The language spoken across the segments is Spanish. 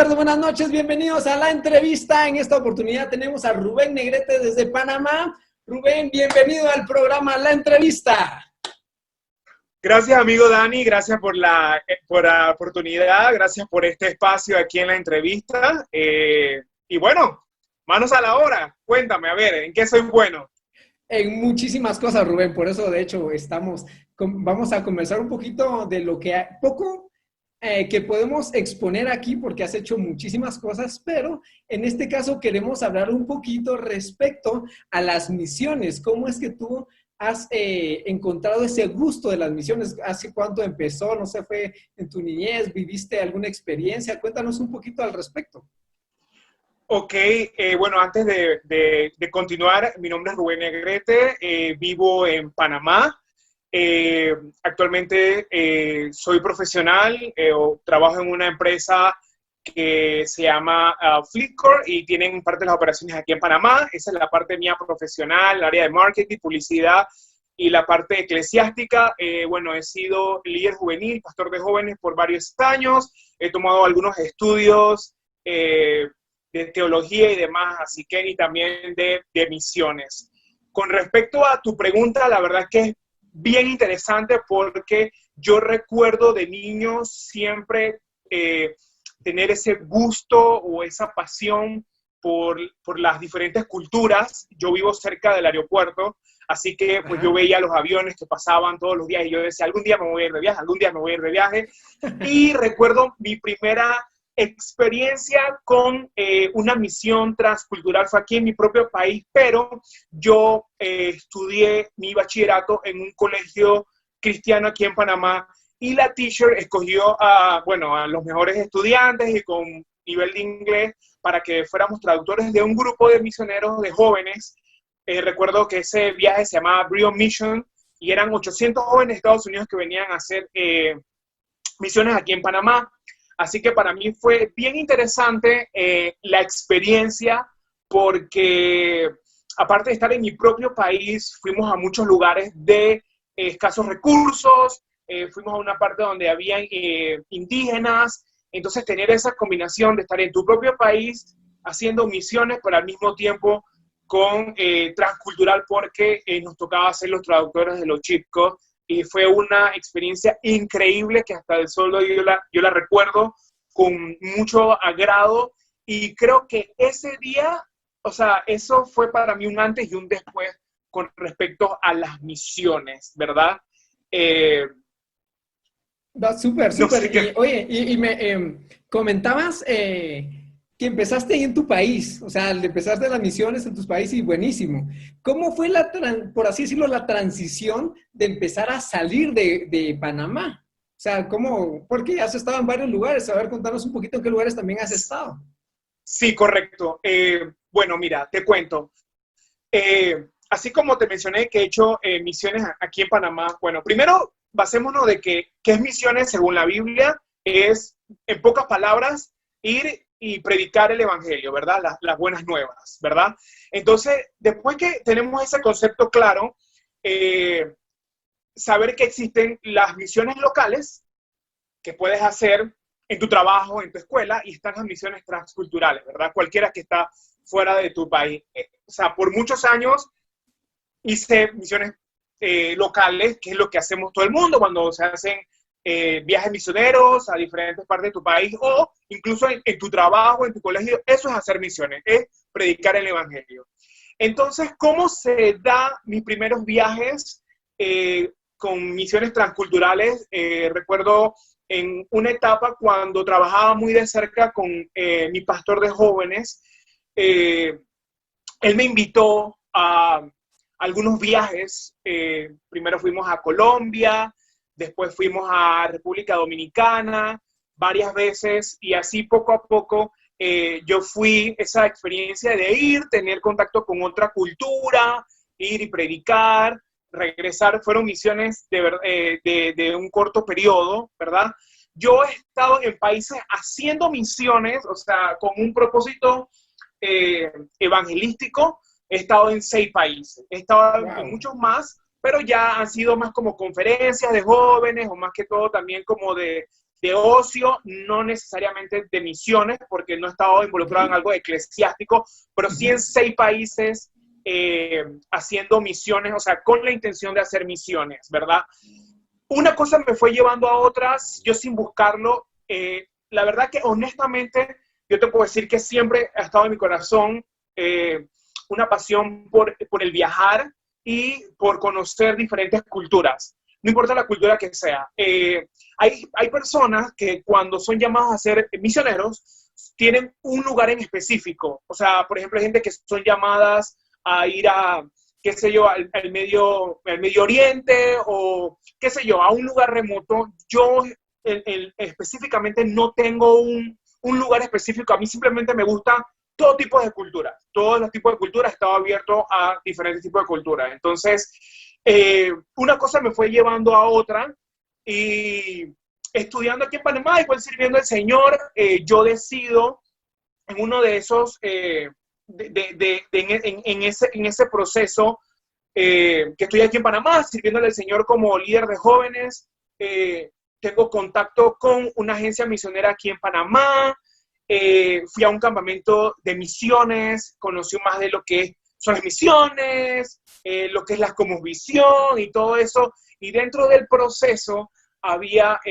tardes, buenas noches, bienvenidos a la entrevista. En esta oportunidad tenemos a Rubén Negrete desde Panamá. Rubén, bienvenido al programa La Entrevista. Gracias, amigo Dani, gracias por la oportunidad, gracias por este espacio aquí en la entrevista. Y bueno, manos a la obra, cuéntame, a ver, ¿en qué soy bueno? En muchísimas cosas, Rubén, por eso de hecho vamos a conversar un poquito de lo que que podemos exponer aquí, porque has hecho muchísimas cosas, pero en este caso queremos hablar un poquito respecto a las misiones. ¿Cómo es que tú has encontrado ese gusto de las misiones? ¿Hace cuánto empezó? No sé, ¿fue en tu niñez? ¿Viviste alguna experiencia? Cuéntanos un poquito al respecto. Ok, bueno, antes de continuar, mi nombre es Rubén Negrete, vivo en Panamá. Actualmente soy profesional, trabajo en una empresa que se llama Flipkart y tienen parte de las operaciones aquí en Panamá. Esa es la parte mía profesional, el área de marketing, publicidad y la parte eclesiástica. Bueno, he sido líder juvenil, pastor de jóvenes por varios años, he tomado algunos estudios de teología y demás, así que y también de misiones. Con respecto a tu pregunta, la verdad que es bien interesante porque yo recuerdo de niño siempre tener ese gusto o esa pasión por las diferentes culturas. Yo vivo cerca del aeropuerto, así que pues yo veía los aviones que pasaban todos los días y yo decía, algún día me voy a ir de viaje, algún día me voy a ir de viaje. Y recuerdo mi primera experiencia con una misión transcultural fue aquí en mi propio país, pero yo estudié mi bachillerato en un colegio cristiano aquí en Panamá y la teacher escogió bueno, a los mejores estudiantes y con nivel de inglés para que fuéramos traductores de un grupo de misioneros de jóvenes. Recuerdo que ese viaje se llamaba Brio Mission y eran 800 jóvenes de Estados Unidos que venían a hacer misiones aquí en Panamá. Así que para mí fue bien interesante la experiencia porque aparte de estar en mi propio país, fuimos a muchos lugares de escasos recursos, fuimos a una parte donde había indígenas, entonces tener esa combinación de estar en tu propio país haciendo misiones, pero al mismo tiempo con transcultural porque nos tocaba ser los traductores de los chicos. Y fue una experiencia increíble que hasta el sol yo la recuerdo con mucho agrado y creo que ese día, o sea, eso fue para mí un antes y un después con respecto a las misiones, ¿verdad? Va súper, No sé súper. Y qué. oye, y me comentabas que empezaste ahí en tu país, o sea, empezaste las misiones en tus países y buenísimo. ¿Cómo fue por así decirlo, la transición de empezar a salir de Panamá? O sea, ¿cómo? Porque has estado en varios lugares. A ver, contanos un poquito en qué lugares también has estado. Sí, correcto. Bueno, mira, te cuento. Así como te mencioné que he hecho misiones aquí en Panamá, bueno, primero basémonos de que ¿qué es misiones según la Biblia? Es, en pocas palabras, ir y predicar el evangelio, ¿verdad? Las buenas nuevas, ¿verdad? Entonces, después que tenemos ese concepto claro, saber que existen las misiones locales que puedes hacer en tu trabajo, en tu escuela, y están las misiones transculturales, ¿verdad? Cualquiera que está fuera de tu país. O sea, por muchos años hice misiones locales, que es lo que hacemos todo el mundo cuando se hacen viajes misioneros a diferentes partes de tu país o incluso en tu trabajo, en tu colegio. Eso es hacer misiones, es predicar el evangelio. Entonces, ¿cómo se da mis primeros viajes con misiones transculturales? Recuerdo en una etapa cuando trabajaba muy de cerca con mi pastor de jóvenes, él me invitó a algunos viajes. Primero fuimos a Colombia, después fuimos a República Dominicana varias veces y así poco a poco yo fui esa experiencia de ir, tener contacto con otra cultura, ir y predicar, regresar. Fueron misiones de un corto periodo, ¿verdad? Yo he estado en países haciendo misiones, o sea, con un propósito evangelístico. He estado en 6 países, he estado en Wow. muchos más, pero ya han sido más como conferencias de jóvenes o más que todo también como de de ocio, no necesariamente de misiones, porque no he estado involucrado en algo eclesiástico, pero sí en 6 países haciendo misiones, o sea, con la intención de hacer misiones, ¿verdad? Una cosa me fue llevando a otras, yo sin buscarlo. La verdad que honestamente, yo te puedo decir que siempre ha estado en mi corazón una pasión por el viajar y por conocer diferentes culturas, no importa la cultura que sea. Hay personas que cuando son llamados a ser misioneros, tienen un lugar en específico. O sea, por ejemplo, hay gente que son llamadas a ir a, qué sé yo, al Medio Oriente o, qué sé yo, a un lugar remoto. Yo específicamente no tengo un lugar específico. A mí simplemente me gusta todo tipo de culturas. Todos los tipos de culturas. He estado abierto a diferentes tipos de culturas. Entonces, una cosa me fue llevando a otra y estudiando aquí en Panamá, igual sirviendo al Señor, yo decido en uno de esos, en ese proceso, que estoy aquí en Panamá, sirviéndole al Señor como líder de jóvenes, tengo contacto con una agencia misionera aquí en Panamá, fui a un campamento de misiones, conocí más de lo que son las misiones, lo que es la cosmovisión y todo eso, y dentro del proceso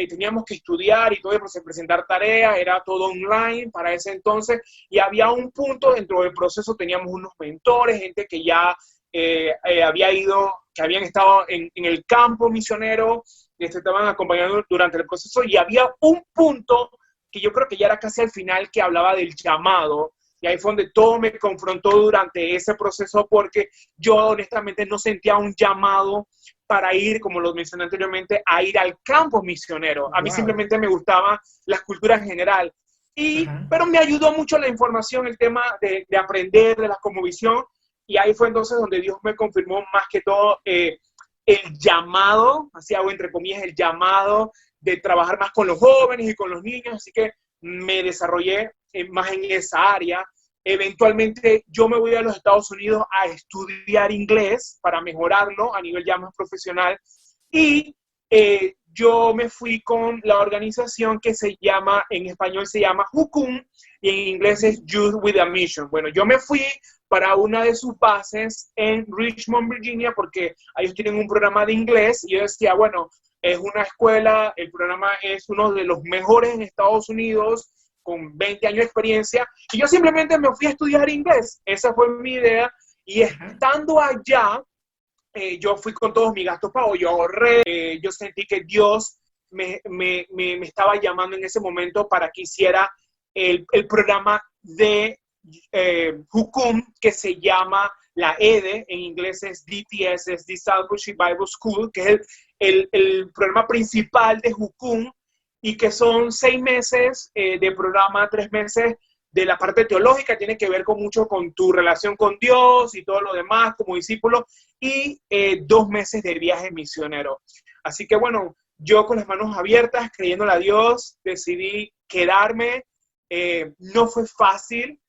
teníamos que estudiar y todo, presentar tareas, era todo online para ese entonces, y había un punto dentro del proceso, teníamos unos mentores, gente que ya que habían estado en el campo misionero, que se estaban acompañando durante el proceso, y había un punto que yo creo que ya era casi al final, que hablaba del llamado, y ahí fue donde todo me confrontó durante ese proceso, porque yo honestamente no sentía un llamado para ir, como lo mencioné anteriormente, a ir al campo misionero. A mí simplemente me gustaba las culturas en general. Pero me ayudó mucho la información, el tema de aprender de la cosmovisión, y ahí fue entonces donde Dios me confirmó más que todo el llamado, así hago entre comillas, el llamado de trabajar más con los jóvenes y con los niños, así que me desarrollé más en esa área. Eventualmente yo me voy a los Estados Unidos a estudiar inglés para mejorarlo a nivel ya más profesional, y yo me fui con la organización que se llama, en español se llama Jucum, y en inglés es Youth with a Mission. Bueno, yo me fui para una de sus bases en Richmond, Virginia, porque ellos tienen un programa de inglés, y yo decía, bueno, es una escuela, el programa es uno de los mejores en Estados Unidos, con 20 años de experiencia, y yo simplemente me fui a estudiar inglés. Esa fue mi idea, y estando allá, yo fui con todos mis gastos pagos, yo ahorré, yo sentí que Dios me estaba llamando en ese momento para que hiciera el programa de Jucum, que se llama la EDE, en inglés es DTS, es Discipleship Bible School, que es el programa principal de Jucum, y que son 6 meses de programa, 3 meses de la parte teológica, tiene que ver mucho con tu relación con Dios y todo lo demás como discípulo, y 2 meses de viaje misionero. Así que bueno, yo con las manos abiertas, creyéndole a Dios, decidí quedarme. No fue fácil,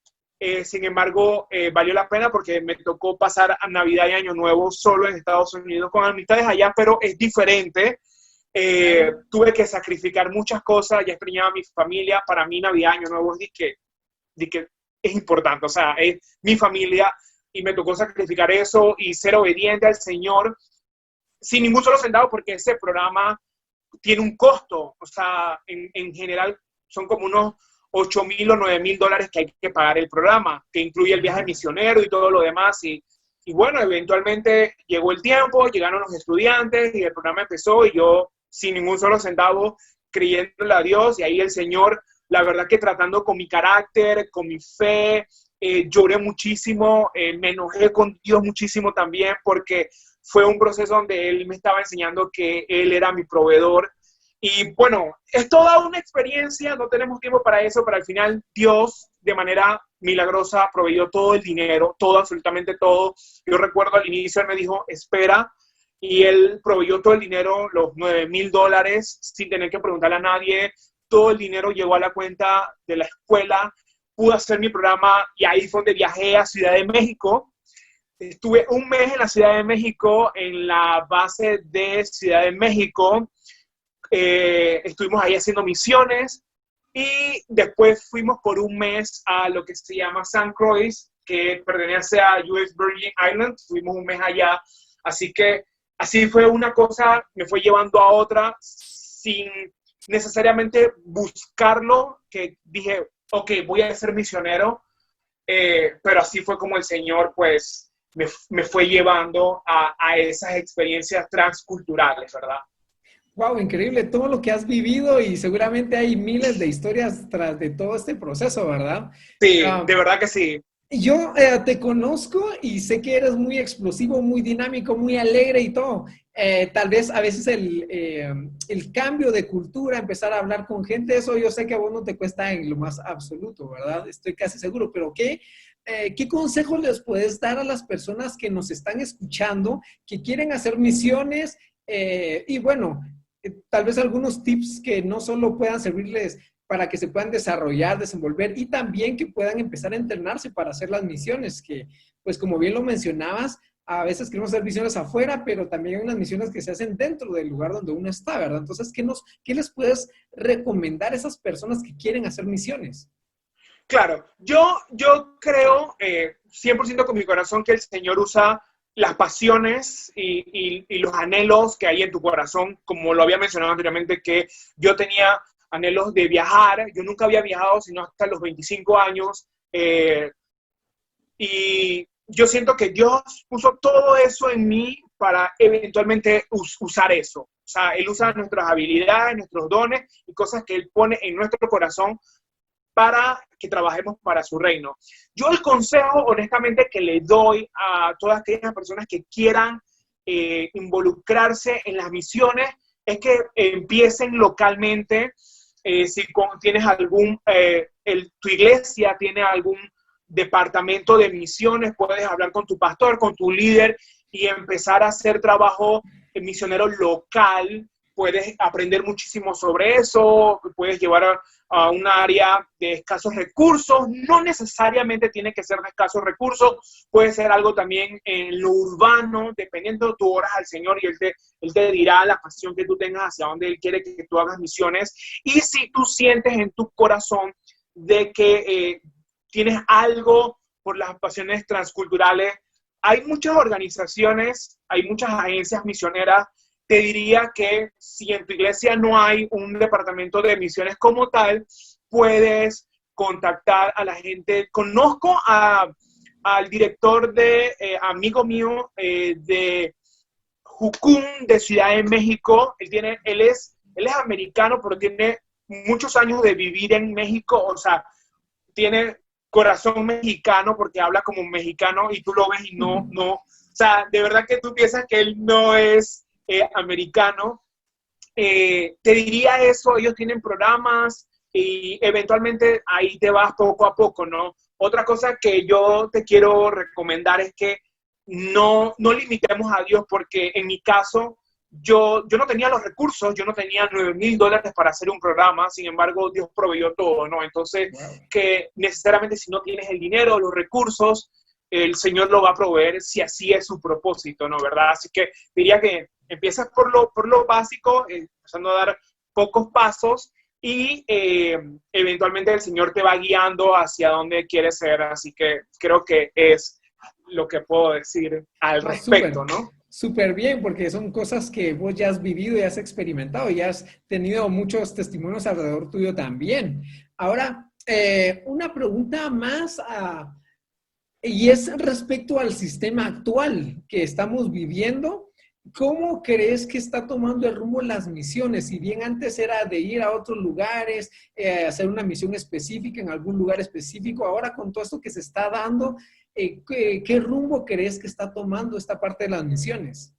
sin embargo, valió la pena, porque me tocó pasar a Navidad y Año Nuevo solo en Estados Unidos con amistades allá, pero es diferente. Tuve que sacrificar muchas cosas, ya extrañaba a mi familia. Para mí Navidad, Año Nuevo es que es importante, o sea, es mi familia, y me tocó sacrificar eso y ser obediente al Señor sin ningún solo centavo, porque ese programa tiene un costo, o sea, en general son como unos $8,000 o $9,000 que hay que pagar el programa, que incluye el viaje misionero y todo lo demás, y bueno, eventualmente llegó el tiempo, llegaron los estudiantes y el programa empezó, y yo sin ningún solo centavo, creyéndole a Dios, y ahí el Señor, la verdad que tratando con mi carácter, con mi fe, lloré muchísimo, me enojé con Dios muchísimo también, porque fue un proceso donde Él me estaba enseñando que Él era mi proveedor. Y bueno, es toda una experiencia, no tenemos tiempo para eso, pero al final Dios, de manera milagrosa, proveyó todo el dinero, todo, absolutamente todo. Yo recuerdo al inicio, Él me dijo, espera, y Él proveyó todo el dinero, los $9,000, sin tener que preguntarle a nadie. Todo el dinero llegó a la cuenta de la escuela, pude hacer mi programa, y ahí fue donde viajé a Ciudad de México. Estuve 1 mes en la Ciudad de México, en la base de Ciudad de México. estuvimos ahí haciendo misiones y después fuimos por un mes a lo que se llama St. Croix, que pertenece a US Virgin Islands. Fuimos un mes allá, así que así fue una cosa, me fue llevando a otra sin necesariamente buscarlo, que dije, ok, voy a ser misionero, pero así fue como el Señor pues me fue llevando a esas experiencias transculturales, ¿verdad? Wow, increíble todo lo que has vivido y seguramente hay miles de historias tras de todo este proceso, ¿verdad? Sí, Ah, de verdad que sí. yo te conozco y sé que eres muy explosivo, muy dinámico, muy alegre y todo. Tal vez a veces el cambio de cultura, empezar a hablar con gente, eso yo sé que a vos no te cuesta en lo más absoluto, ¿verdad? Estoy casi seguro, pero ¿qué consejos les puedes dar a las personas que nos están escuchando, que quieren hacer misiones? Y bueno, tal vez algunos tips que no solo puedan servirles para que se puedan desarrollar, desenvolver y también que puedan empezar a entrenarse para hacer las misiones, que pues como bien lo mencionabas, a veces queremos hacer misiones afuera, pero también hay unas misiones que se hacen dentro del lugar donde uno está, ¿verdad? Entonces, ¿qué les puedes recomendar a esas personas que quieren hacer misiones? Claro, yo creo 100% con mi corazón que el Señor usa las pasiones y los anhelos que hay en tu corazón, como lo había mencionado anteriormente, que yo tenía anhelos de viajar, yo nunca había viajado sino hasta los 25 años, y yo siento que Dios puso todo eso en mí para eventualmente usar eso. O sea, Él usa nuestras habilidades, nuestros dones y cosas que Él pone en nuestro corazón para que trabajemos para su reino. Yo el consejo, honestamente, que le doy a todas aquellas personas que quieran involucrarse en las misiones es que empiecen localmente. Si tienes tu iglesia tiene algún departamento de misiones, puedes hablar con tu pastor, con tu líder y empezar a hacer trabajo misionero local. Puedes aprender muchísimo sobre eso, puedes llevar a un área de escasos recursos, no necesariamente tiene que ser de escasos recursos, puede ser algo también en lo urbano, dependiendo, tú oras al Señor y Él te dirá la pasión que tú tengas hacia donde Él quiere que tú hagas misiones, y si tú sientes en tu corazón de que tienes algo por las pasiones transculturales, hay muchas organizaciones, hay muchas agencias misioneras. Te diría que si en tu iglesia no hay un departamento de misiones como tal, puedes contactar a la gente. Conozco al director amigo mío de Jucún, de Ciudad de México. Él es americano, pero tiene muchos años de vivir en México. O sea, tiene corazón mexicano porque habla como mexicano y tú lo ves y no. O sea, de verdad que tú piensas que él no es americano. Te diría eso, ellos tienen programas y eventualmente ahí te vas poco a poco, ¿no? Otra cosa que yo te quiero recomendar es que no limitemos a Dios, porque en mi caso yo no tenía los recursos, yo no tenía $9,000 para hacer un programa, sin embargo Dios proveyó todo, ¿no? Entonces, Wow. que necesariamente si no tienes el dinero, los recursos, el Señor lo va a proveer si así es su propósito, ¿no? ¿Verdad? Así que diría que empiezas por lo básico, empezando a dar pocos pasos y eventualmente el Señor te va guiando hacia donde quieres ser. Así que creo que es lo que puedo decir al No, súper, respecto, ¿no? súper bien, porque son cosas que vos ya has vivido y has experimentado y has tenido muchos testimonios alrededor tuyo también. Ahora, una pregunta más y es respecto al sistema actual que estamos viviendo. ¿Cómo crees que está tomando el rumbo las misiones? Si bien antes era de ir a otros lugares, hacer una misión específica en algún lugar específico, ahora con todo esto que se está dando, ¿qué rumbo crees que está tomando esta parte de las misiones?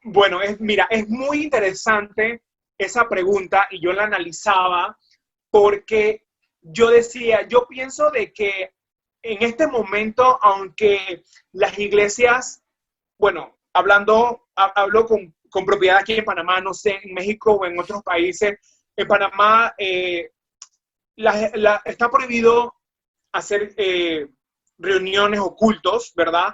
Bueno, mira, es muy interesante esa pregunta y yo la analizaba porque yo decía, yo pienso de que en este momento, aunque las iglesias, bueno, hablo con propiedad aquí en Panamá, no sé, en México o en otros países, en Panamá está prohibido hacer reuniones o cultos, ¿verdad?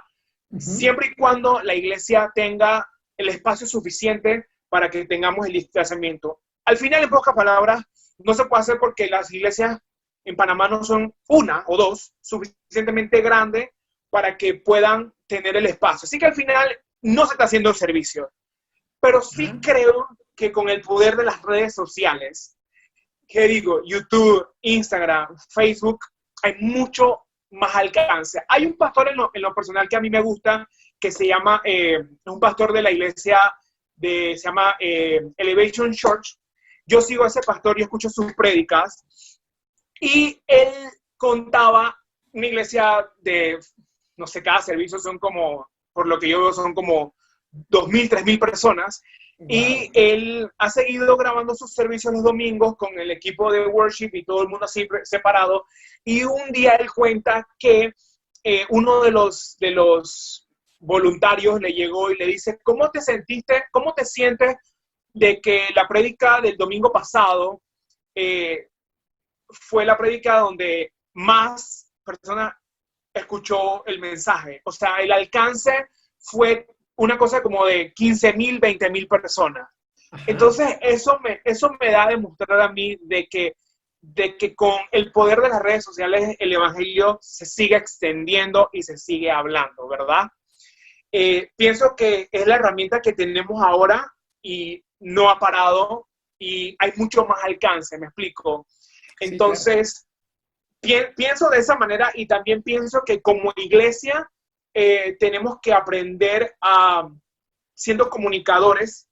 Uh -huh. Siempre y cuando la iglesia tenga el espacio suficiente para que tengamos el distanciamiento. Al final, en pocas palabras, no se puede hacer porque las iglesias en Panamá no son una o dos suficientemente grandes para que puedan tener el espacio. Así que al final no se está haciendo el servicio. Pero sí creo que con el poder de las redes sociales, que digo, YouTube, Instagram, Facebook, hay mucho más alcance. Hay un pastor en lo personal que a mí me gusta, que se llama, un pastor de la iglesia, se llama Elevation Church. Yo sigo a ese pastor y escucho sus prédicas. Y él contaba una iglesia de, no sé, cada servicio son como, por lo que yo veo, son como 2.000, 3.000 personas. Wow. Y él ha seguido grabando sus servicios los domingos con el equipo de worship y todo el mundo así separado. Y un día él cuenta que uno de los voluntarios le llegó y le dice, ¿cómo te sentiste, cómo te sientes de que la prédica del domingo pasado fue la prédica donde más personas escuchó el mensaje? O sea, el alcance fue una cosa como de 15.000, 20.000 personas. Ajá. Entonces, eso me da a demostrar a mí de que con el poder de las redes sociales el evangelio se sigue extendiendo y se sigue hablando, ¿verdad? Pienso que es la herramienta que tenemos ahora y no ha parado y hay mucho más alcance, ¿me explico? Entonces, sí, claro. Pienso de esa manera y también pienso que como iglesia tenemos que aprender a siendo comunicadores,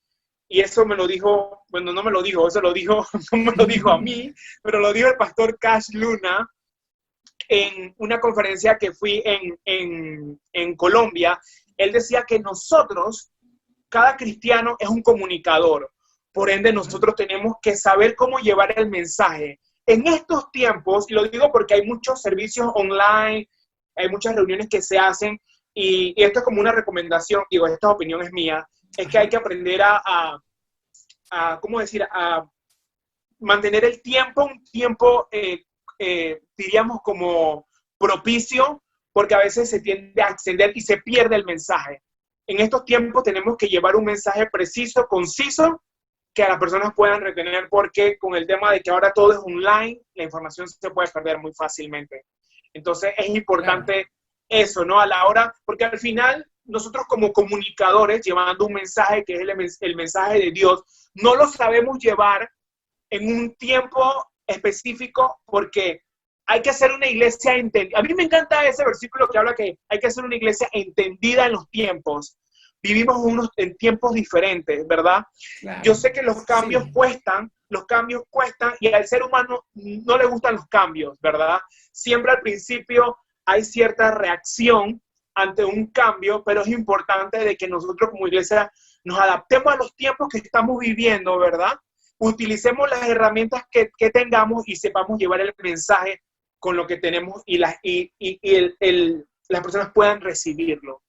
y eso me lo dijo, bueno, no me lo dijo, eso lo dijo, no me lo dijo a mí, pero lo dijo el pastor Cash Luna en una conferencia que fui en Colombia. Él decía que nosotros, cada cristiano es un comunicador, por ende nosotros tenemos que saber cómo llevar el mensaje. En estos tiempos, y lo digo porque hay muchos servicios online, hay muchas reuniones que se hacen, y esto es como una recomendación, digo, esta opinión es mía, es que hay que aprender ¿cómo decir?, a mantener el tiempo, un tiempo, diríamos, como propicio, porque a veces se tiende a extender y se pierde el mensaje. En estos tiempos tenemos que llevar un mensaje preciso, conciso, que a las personas puedan retener, porque con el tema de que ahora todo es online, la información se puede perder muy fácilmente. Entonces es importante eso, ¿no? A la hora, porque al final nosotros como comunicadores, llevando un mensaje que es el mensaje de Dios, no lo sabemos llevar en un tiempo específico porque hay que hacer una iglesia entendida. A mí me encanta ese versículo que habla que hay que hacer una iglesia entendida en los tiempos. Vivimos en tiempos diferentes, ¿verdad? Claro. Yo sé que los cambios cuestan y al ser humano no le gustan los cambios, ¿verdad? Siempre al principio hay cierta reacción ante un cambio, pero es importante de que nosotros como iglesia nos adaptemos a los tiempos que estamos viviendo, ¿verdad? Utilicemos las herramientas que tengamos y sepamos llevar el mensaje con lo que tenemos y las personas puedan recibirlo.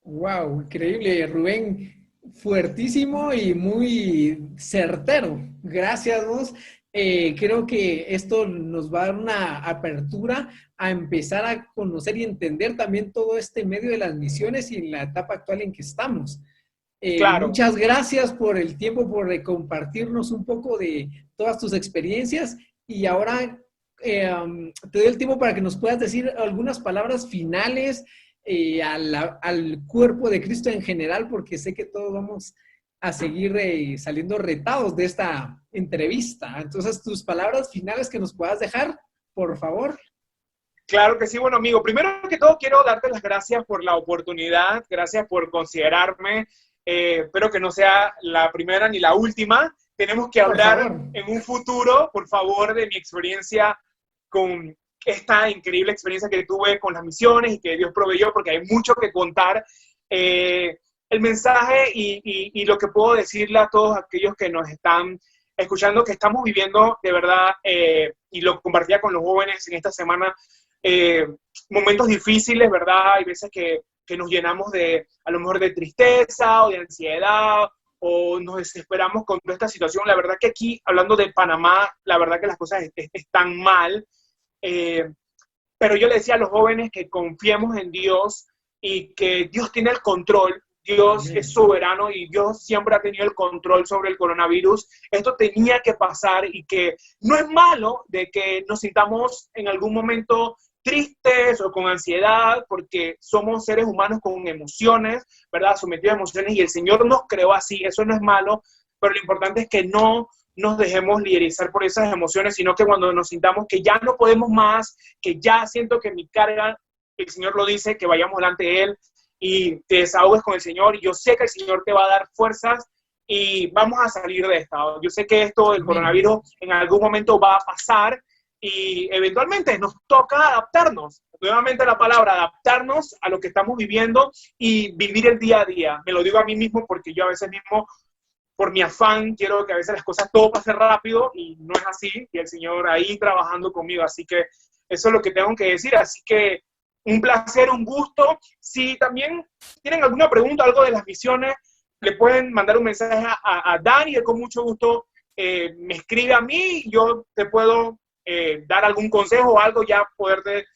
Wow, increíble, Rubén, fuertísimo y muy certero. Gracias, vos. Creo que esto nos va a dar una apertura a empezar a conocer y entender también todo este medio de las misiones y en la etapa actual en que estamos. Claro. Muchas gracias por el tiempo, por compartirnos un poco de todas tus experiencias y ahora te doy el tiempo para que nos puedas decir algunas palabras finales al cuerpo de Cristo en general, porque sé que todos vamos a seguir saliendo retados de esta entrevista. Entonces, tus palabras finales que nos puedas dejar, por favor. Claro que sí, bueno, amigo. Primero que todo, quiero darte las gracias por la oportunidad, gracias por considerarme. Espero que no sea la primera ni la última. Tenemos que hablar en un futuro, por favor, de mi experiencia con esta increíble experiencia que tuve con las misiones y que Dios proveyó, porque hay mucho que contar. El mensaje y lo que puedo decirle a todos aquellos que nos están escuchando, que estamos viviendo de verdad, y lo compartía con los jóvenes en esta semana, momentos difíciles, ¿verdad? Hay veces que nos llenamos a lo mejor de tristeza o de ansiedad o nos desesperamos con toda esta situación. La verdad que aquí, hablando de Panamá, la verdad que las cosas están mal. Pero yo le decía a los jóvenes que confiemos en Dios y que Dios tiene el control Dios Amén. es soberano y Dios siempre ha tenido el control sobre el coronavirus. Esto tenía que pasar y que no es malo de que nos sintamos en algún momento tristes o con ansiedad, porque somos seres humanos con emociones, ¿verdad? Sometidos a emociones y el Señor nos creó así, eso no es malo, pero lo importante es que no nos dejemos liderizar por esas emociones, sino que cuando nos sintamos que ya no podemos más, que ya siento que mi carga, el Señor lo dice, que vayamos delante de Él y te desahogues con el Señor. Y yo sé que el Señor te va a dar fuerzas y vamos a salir de esta. Yo sé que esto del Amén. coronavirus en algún momento va a pasar y eventualmente nos toca adaptarnos. Nuevamente la palabra, adaptarnos a lo que estamos viviendo y vivir el día a día. Me lo digo a mí mismo porque yo a veces mismo, por mi afán, quiero que a veces las cosas todo pase rápido y no es así. Y el Señor ahí trabajando conmigo. Así que eso es lo que tengo que decir. Así que un placer, un gusto. Si también tienen alguna pregunta, algo de las misiones, le pueden mandar un mensaje a Dani, y con mucho gusto me escribe a mí, yo te puedo dar algún consejo o algo, ya poderte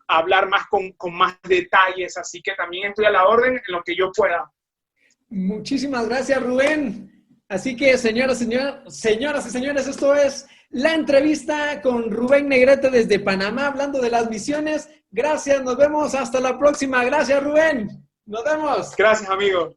hablar más con más detalles, así que también estoy a la orden en lo que yo pueda. Muchísimas gracias, Rubén. Así que, señoras y señores, esto es la entrevista con Rubén Negrete desde Panamá, hablando de las misiones. Gracias, nos vemos hasta la próxima. Gracias, Rubén. Nos vemos. Gracias, amigo.